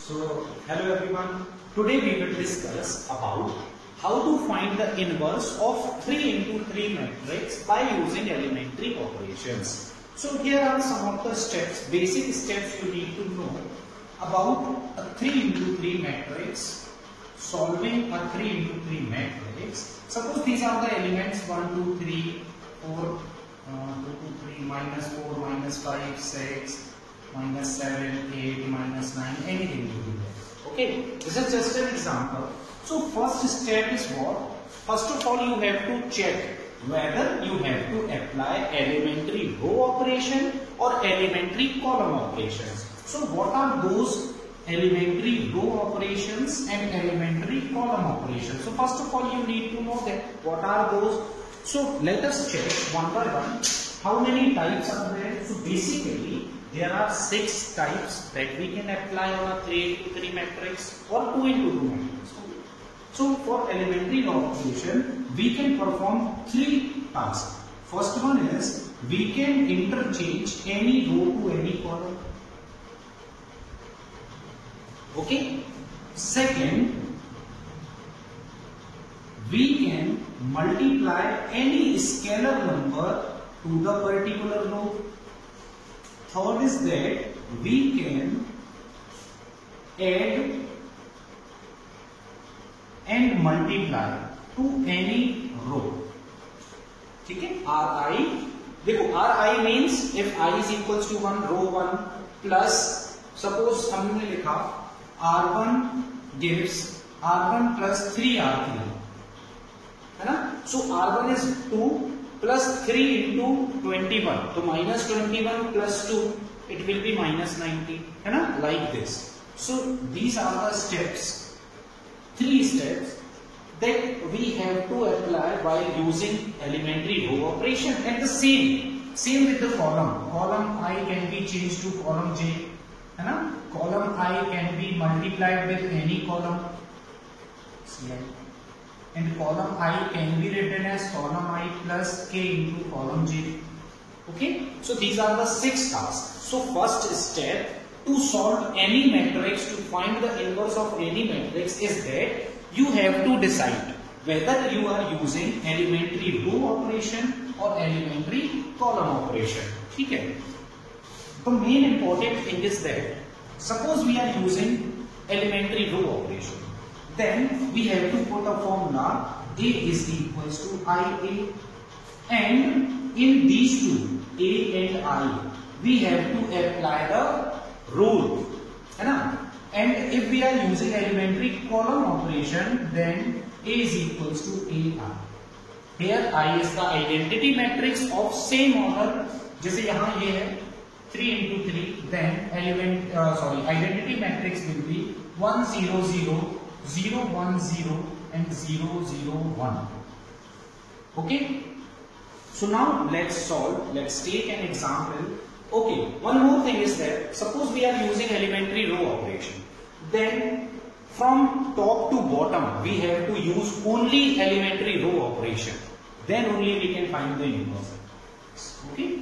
So, hello everyone. Today we will discuss about how to find the inverse of 3 into 3 matrix by using elementary operations. So, here are some of the steps, basic steps you need to know about a 3 into 3 matrix, solving a 3 into 3 matrix. Suppose these are the elements 1, 2, 3, 4, 2, 2, 3, minus 4, minus 5, 6, minus 7, 8, minus 9, anything will be there. Okay, this is just an example. So first step is what? First of all, you have to check whether you have to apply elementary row operation or elementary column operations. So what are those elementary row operations and elementary column operations? So first of all, you need to know that what are those. So let us check one by one how many types are there. So basically there are 6 types that we can apply on a 3 into 3 matrix or 2 into 2 matrix. So for elementary row operation, we can perform 3 tasks. First one is we can interchange any row to any column. Okay. Second, we can multiply any scalar number to the particular row. Third is that we can add and multiply to any row. ठीक है? Ri, देखो Ri means if I is equals to 1, row 1 plus suppose हमने लिखा R1 gives R1 plus 3R3 है ना? So R1 is 2 plus 3 into 21, so minus 21 plus 2, it will be minus 90, है ना? Like this. So these are the steps, 3 steps that we have to apply while using elementary row operation. And the same with the column. Column I can be changed to column J, है ना? Column I can be multiplied with any column Ci. And column I can be written as column I plus k into column j. Okay, so these are the 6 tasks. So first step to solve any matrix, to find the inverse of any matrix, is that you have to decide whether you are using elementary row operation or elementary column operation. Okay, the main important thing is that suppose we are using elementary row operation, then we have to put a formula A is equals to IA, and in these two A and I we have to apply the rule, है ना? And if we are using elementary column operation, then A is equals to AI. Here I is the identity matrix of same order. जैसे यहाँ ये है 3 into 3, then identity matrix will be 1 0 0 0 1 0 and 0 0 1. Okay, so now let's solve. Let's take an example. Okay, one more thing is that suppose we are using elementary row operation, then from top to bottom we have to use only elementary row operation, then only we can find the inverse. Okay,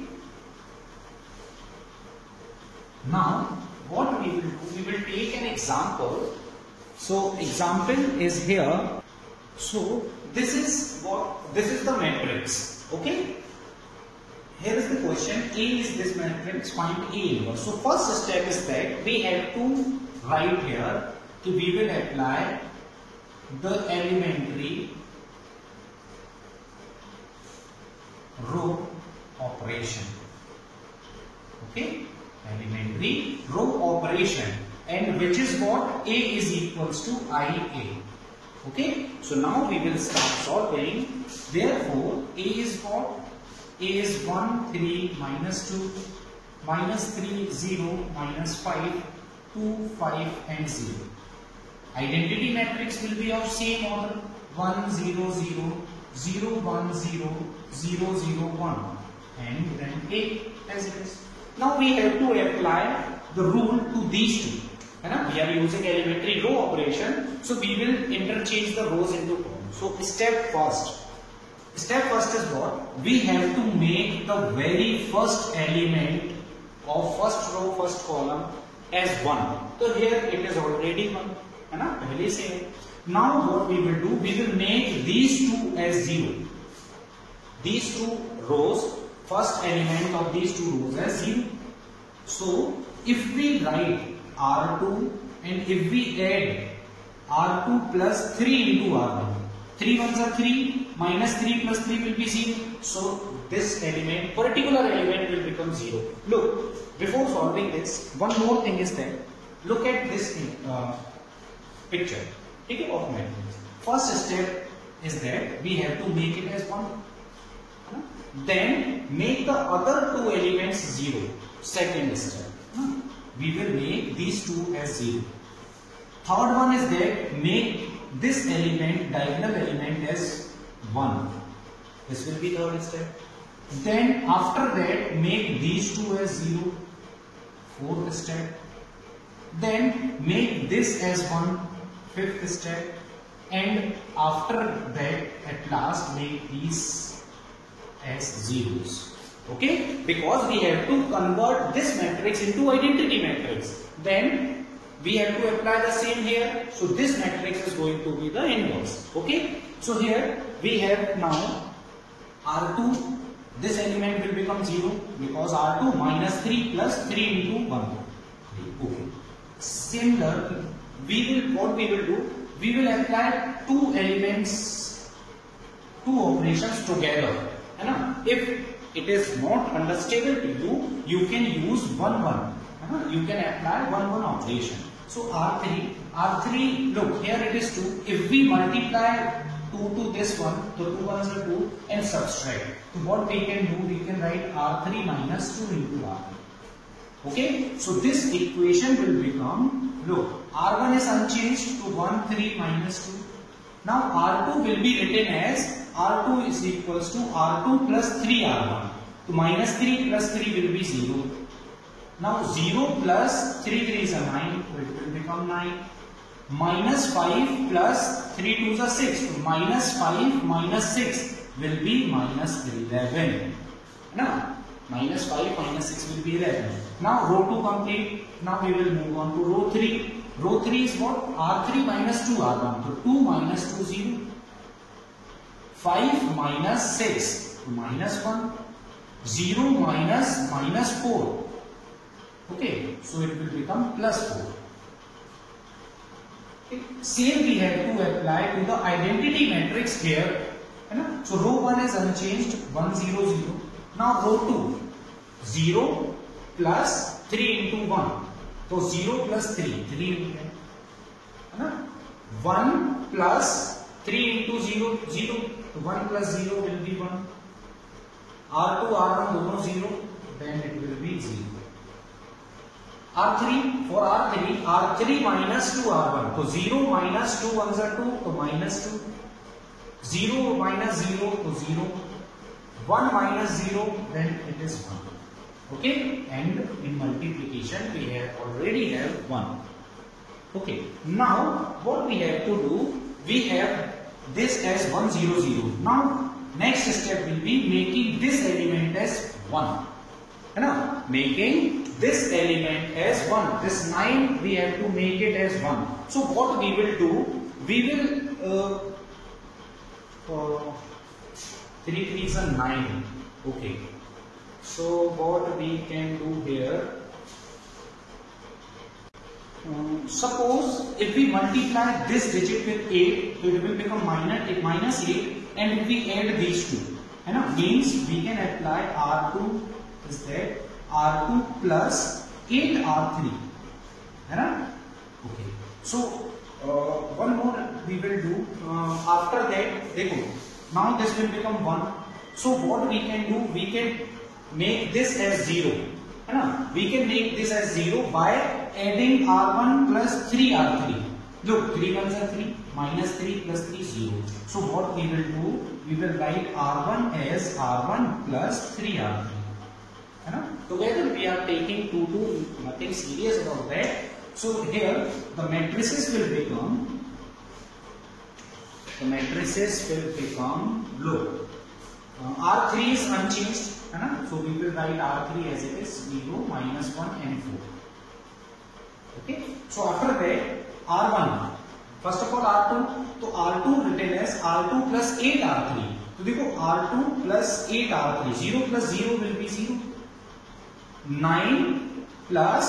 now what we will do, we will take an example. So example is here. So this is the matrix. Okay, here is the question. A is this matrix, find A inverse. So first step is that we have to write here that we will apply the elementary row operation. Okay, elementary row operation, and which is what? A is equals to IA. Okay, so now we will start solving. Therefore A is what? A is 1 3 minus 2 minus 3 0 minus 5 2 5 and 0. Identity matrix will be of same order 1 0 0 0 1 0 0 0 1, and then A as it is. Now we have to apply the rule to these two. We are using elementary row operation, so we will interchange the rows into columns. So step first is what? We have to make the very first element of first row, first column as 1. तो here it is already 1 है ना, पहले से है. Now what we will do, we will make these two as 0. These two rows, first element of these two rows as 0. So if we write R2 and if we add R2 plus 3 into R1, 3 ones are 3, minus 3 plus 3 will be 0. So this element, particular element will become 0. Look, before solving this, one more thing is that, look at this picture, okay, of matrix. First step is that we have to make it as 1. Then make the other two elements 0. Second step, we will make these two as 0. Third one is that make this element, diagonal element, as 1. This will be third step. Then after that make these two as 0. Fourth step. Then make this as 1. Fifth step. And after that at last make these as zeros. Okay? Because we have to convert this matrix into identity matrix. Then we have to apply the same here. So this matrix is going to be the inverse. Okay? So here we have now R2. This element will become 0 because R2 minus 3 plus 3 into 1. Okay. Similarly, what we will do? We will apply two elements, two operations together. If it is not understandable to you, you can use 1-1. You can apply 1-1 operation. So R3, look, here it is 2. If we multiply 2 to this one, so 2 ones are 2, and subtract. So what we can do, we can write R3 minus 2 into R3. Okay, so this equation will become, look, R1 is unchanged to 1, 3 minus 2. Now R2 will be written as R2 is equals to R2 plus 3 R1. So minus 3 plus 3 will be 0. Now 0 plus 3 is a 9, so it will become 9. Minus 5 plus 3 2 is 6. So minus 5 minus 6 will be minus 11. Now minus 5 minus 6 will be 11. Now row 2 complete. Now we will move on to row 3. Row 3 is what? R3 minus 2 R1. So 2 minus 2 0. 5 minus 6 minus 1. 0 minus 4. Okay, so it will become plus 4. Okay. Same we have to apply to the identity matrix here. So row 1 is unchanged, 1 0 0. Now row 2, 0 plus 3 into 1. So 0 plus 3, 3 into 10. 1 plus 3 into 0, 0. 1 plus 0 will be 1. R2, R1 dono 0, then it will be 0. R3, for R3, R3 minus 2 R1. So 0 minus 2 ones are 2, so minus 2. 0 minus 0, so 0. 1 minus 0, then it is 1. Okay, and in multiplication we already have 1. Okay, now what we have to do, we have this as 1 0 0. Now next step will be making this element as 1. Making this element as 1. This 9 we have to make it as 1. So what we will do, we will 3 3s are 9. Okay. So what we can do here, suppose if we multiply this digit with 8, so it will become minus 8, and if we add these two, means we can apply R2 is that R2 plus 8 R3. Okay. So one more we will do. After that, now this will become 1. So what we can do, we can make this as 0. We can make this as 0 by adding R1 plus 3 R3. Look, 3 ones are 3, minus 3 plus 3 0. So what we will do, we will write R1 as R1 plus 3 R3. Together we are taking 2 2, nothing serious about that. So here the matrices will become, look, R3 is unchanged, so we will write R3 as it is 0, minus 1 and 4. Okay, so after that R1, first of all R2, तो R2 written as R2 plus 8 R3. तो देखो R2 plus 8 R3, 0 plus 0 will be 0. 9 plus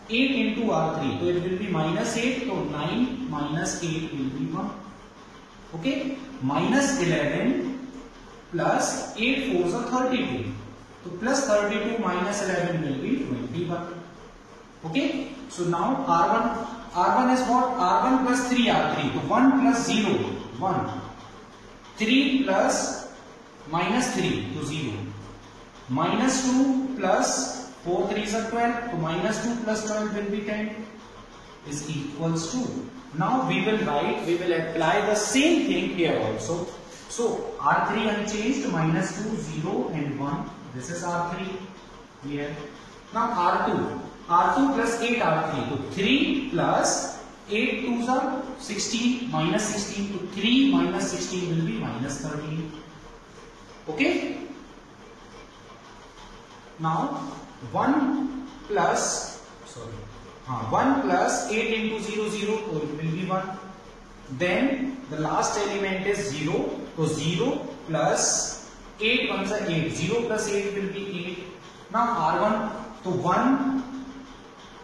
8 into R3, so it will be minus 8, so 9 minus 8 will be 1. Okay, minus 11 plus 8 4s are 32. So plus 32 minus 11 will be 21. Okay, so now R1 is what? R1 plus 3 R3. So 1 plus 0, 1. 3 plus minus 3 to 0. Minus 2 plus 4 3s are 12. So minus 2 plus 12 will be 10 is equals to. Now we will apply the same thing here also. So R3 unchanged, minus 2, 0 and 1. This is R3 here. Now R2 plus 8 R3. So 3 plus 8 2s are 16, minus 16. So 3 minus 16 will be minus 13. Okay. Now 1 plus 8 into 0 0, so it will be 1. Then the last element is 0. So 0 plus 8 ones are 8. 0 plus 8 will be 8. Now R1, so 1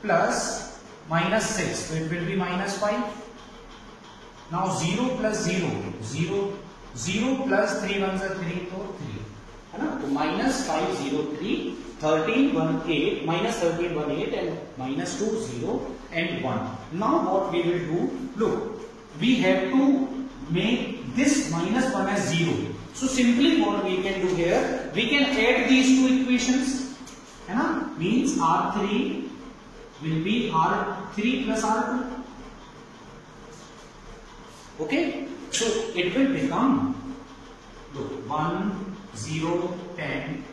plus minus 6, so it will be minus 5. Now 0 plus 0, 0 plus 3 ones are 3, so 3. So minus 5, 0, 3, 13, 1, 8, minus 13, 1, 8 and minus 2, 0 and 1. Now what we will do, look, we have to make this minus 1 as 0. So simply what we can do here, we can add these two equations. Means R3 will be R3 plus R2. Okay, so it will become, look, 1, 0, 10,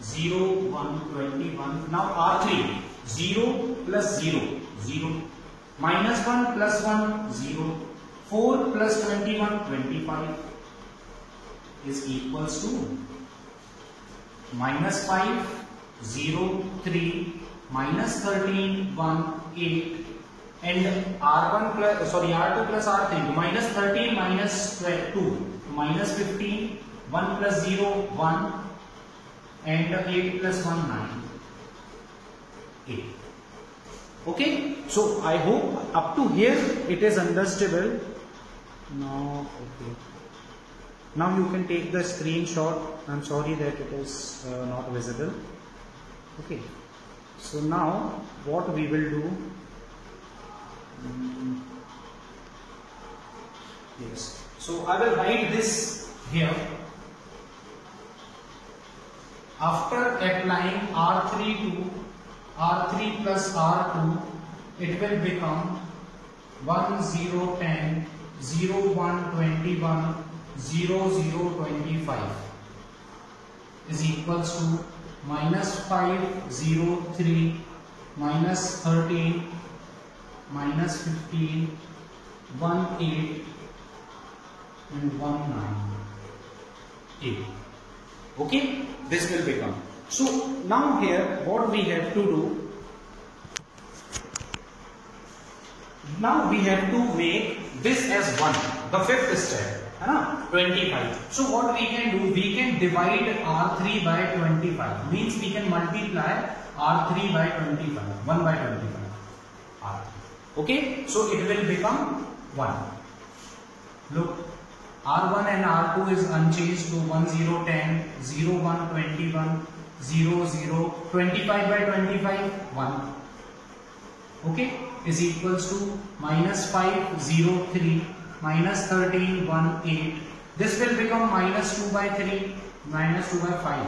0, 1, 21. Now R3, 0 plus 0, 0. Minus 1 plus 1, 0. 4 plus 21, 25 is equals to minus 5, 0, 3, minus 13, 1, 8 and R2 plus R3, minus 13 minus 2, minus 15, 1 plus 0, 1 and 8 plus 1, 9, 8. Okay, so I hope up to here it is understandable. Now, okay. Now you can take the screenshot. I'm sorry that it is not visible. Okay. So now what we will do? Yes. So I will write this here. After applying R3 plus R2, it will become 1, 0, 10, 0, 1, 21, 0, 0, 25 is equals to minus 5, 0, 3, minus 13, minus 15, 1, 8 and 1, 9, 8. Okay, this will become. So now here what we have to do, now we have to make this as 1, the fifth step, 25. So what we can do, we can divide R3 by 25, means we can multiply R3 by 25, 1 by 25, R3. Okay, so it will become 1. Look, R1 and R2 is unchanged to 1, 0, 10, 0, 1, 21, 0, 0, 25 by 25, 1. Okay, is equals to minus 5, 0, 3, minus 13, 1, 8. This will become minus 2 by 3, minus 2 by 5.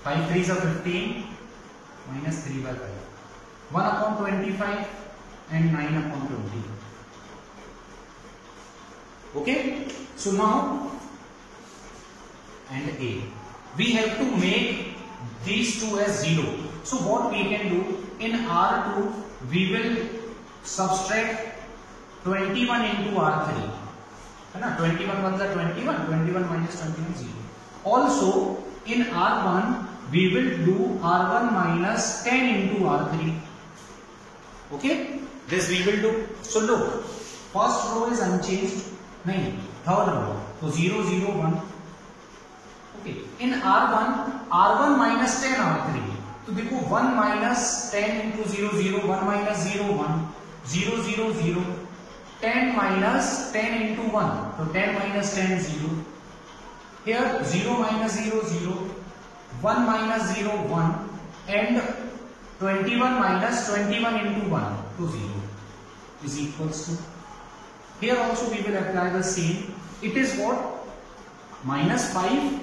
5 3s are 15, minus 3 by 5. 1 upon 25 and 9 upon 20. Okay, so now and A. We have to make these two as 0. So what we can do, in R2 we will subtract 21 into R3. 21 ones are 21, 21 minus 21 0. Also in R1 we will do R1 minus 10 into R3. Okay, This we will do. So look, first row is unchanged. Nahin, third row. So 0, 0, 1. Okay. In R1 minus 10 R3. तो देखो 1 minus 10 into 0, 0, 1 minus 0, 1, 0, 0, 0, 10 minus 10 into 1. So 10 minus 10, 0. Here 0 minus 0, 0, 1 minus 0, 1, and 21 minus 21 into 1, to 0 is equals to. Here also we will apply the same. It is what? Minus 5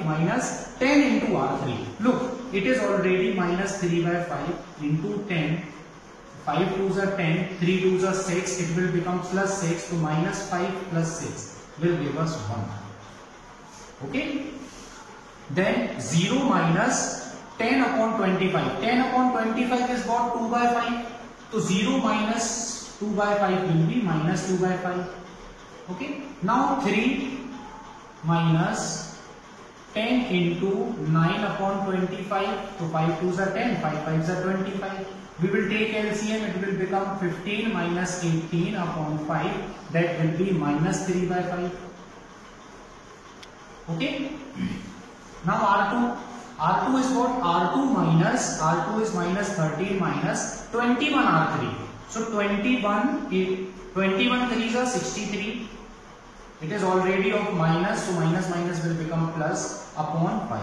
minus 10 into R3. Look, it is already minus 3 by 5 into 10. 5 2s are 10, 3 2s are 6. It will become plus 6. So minus 5 plus 6 will give us 1. Okay? Then 0 minus 10 upon 25. 10 upon 25 is what? 2 by 5. So 0 minus 2 by 5 will be minus 2 by 5. Okay? Now 3 minus 10 into 9 upon 25. So 5 2s are 10, 5 5s are 25. We will take LCM, it will become 15 minus 18 upon 5. That will be minus 3 by 5. Okay? Now R2. R2 is what? R2 is minus 13 minus 21 R3. So 21 3s are 63. It is already of minus, so minus minus will become plus upon 5.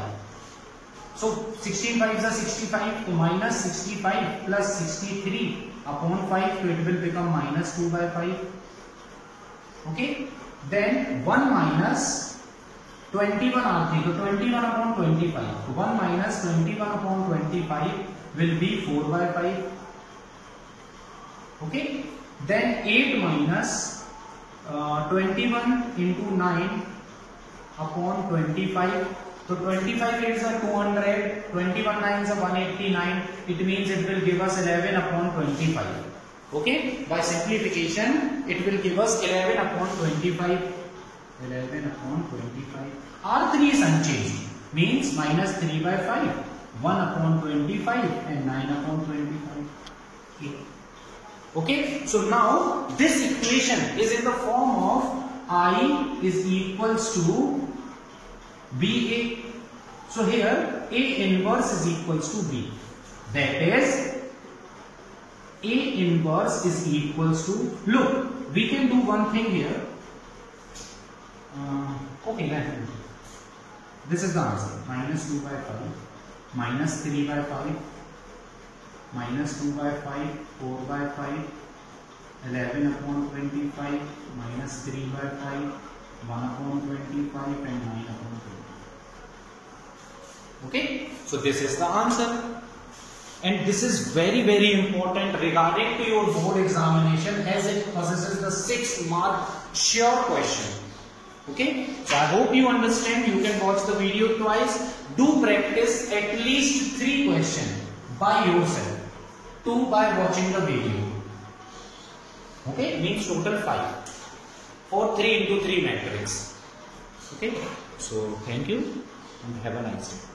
So 16 5s are 65, so minus 65 plus 63 upon 5, so it will become minus 2 by 5. Okay? Then 1 minus 21 R3, so 21 upon 25. So 1 minus 21 upon 25 will be 4 by 5. Okay? Then 8 minus 21 into 9 upon 25. So 25 8s are 200, 21 9s are 189. It means it will give us 11 upon 25. Okay? By simplification, it will give us 11 upon 25. 11 upon 25. R3 is unchanged. Means minus 3 by 5. 1 upon 25 and 9 upon 25. Okay? So now this equation is in the form of I is equals to BA. So here A inverse is equals to B. That is A inverse is equals to, look, we can do one thing here. Okay, then this is the answer. Minus 2 by 5, minus 3 by 5, minus 2 by 5, 4 by 5, 11 upon 25, minus 3 by 5, 1 upon 25 and 9 upon 20. Okay, so this is the answer. And this is very very important regarding to your board examination, as it possesses the 6 mark sure question. Okay, so I hope you understand. You can watch the video twice. Do practice at least 3 questions by yourself, 2 by watching the video. Okay, means total 5 for 3 into 3 matrix. Okay, so thank you and have a nice day.